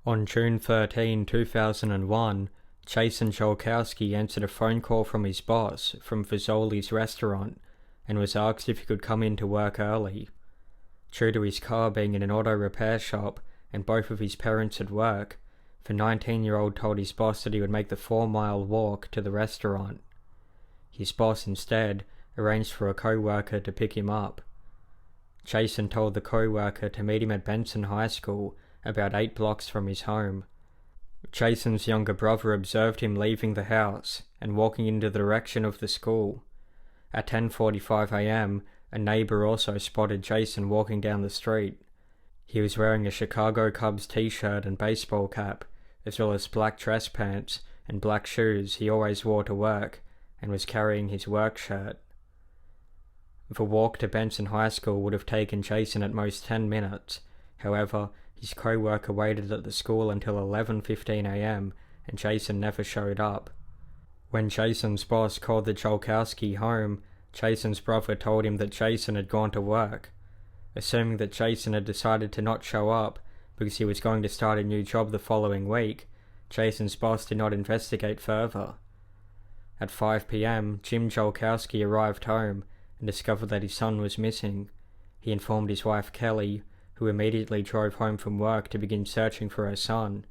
On June 2001, Jason Jolkowski answered a phone call from his boss from Fazoli's restaurant and was asked if he could come in to work early. True to his car being in an auto repair shop and both of his parents at work, the 19-year-old told his boss that he would make the 4-mile walk to the restaurant. His boss instead arranged for a co-worker to pick him up. Jason told the co-worker to meet him at Benson High School, about 8 blocks from his home. Jason's younger brother observed him leaving the house and walking in the direction of the school. At 10:45 a.m, a neighbor also spotted Jason walking down the street. He was wearing a Chicago Cubs t-shirt and baseball cap, as well as black dress pants and black shoes he always wore to work, and was carrying his work shirt. The walk to Benson High School would have taken Jason at most 10 minutes. However, his co-worker waited at the school until 11:15 a.m, and Jason never showed up. When Jason's boss called the Jolkowski home, Jason's brother told him that Jason had gone to work. Assuming that Jason had decided to not show up because he was going to start a new job the following week, Jason's boss did not investigate further. At 5 p.m, Jim Jolkowski arrived home and discovered that his son was missing. He informed his wife Kelly, who immediately drove home from work to begin searching for her son.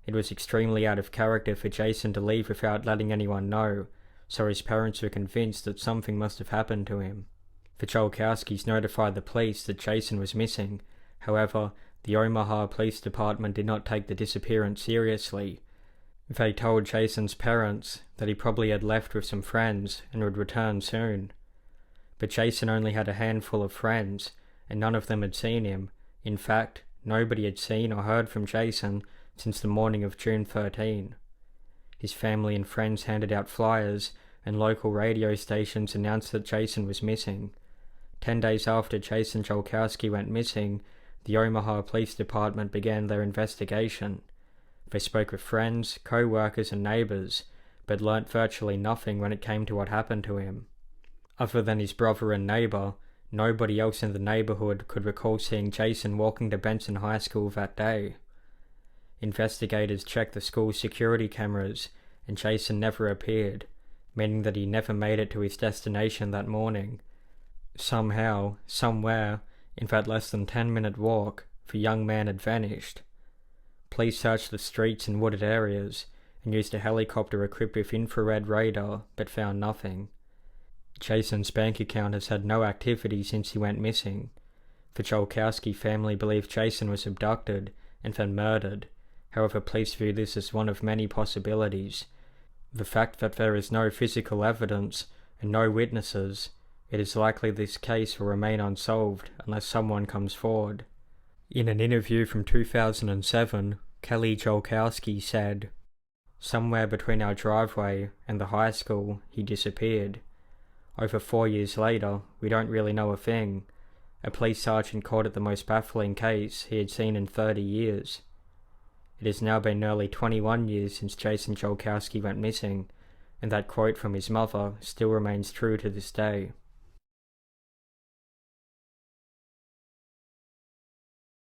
It was extremely out of character for Jason to leave without letting anyone know, so his parents were convinced that something must have happened to him. The Jolkowskis notified the police that Jason was missing. However, the Omaha Police Department did not take the disappearance seriously. They told Jason's parents that he probably had left with some friends and would return soon. But Jason only had a handful of friends, and none of them had seen him. In fact, nobody had seen or heard from Jason since the morning of June 13. His family and friends handed out flyers, and local radio stations announced that Jason was missing. 10 days after Jason Jolkowski went missing, the Omaha Police Department began their investigation. They spoke with friends, co-workers and neighbors, but learnt virtually nothing when it came to what happened to him. Other than his brother and neighbor, nobody else in the neighborhood could recall seeing Jason walking to Benson High School that day. Investigators checked the school's security cameras, and Jason never appeared, meaning that he never made it to his destination that morning. Somehow, somewhere, in that less than 10-minute walk, the young man had vanished. Police searched the streets and wooded areas, and used a helicopter equipped with infrared radar, but found nothing. Jason's bank account has had no activity since he went missing. The Jolkowski family believe Jason was abducted and then murdered. However, police view this as one of many possibilities. The fact that there is no physical evidence and no witnesses, it is likely this case will remain unsolved unless someone comes forward. In an interview from 2007, Kelly Jolkowski said, "Somewhere between our driveway and the high school, he disappeared. Over 4 years later, we don't really know a thing. A police sergeant called it the most baffling case he had seen in 30 years. It has now been nearly 21 years since Jason Jolkowski went missing, and that quote from his mother still remains true to this day."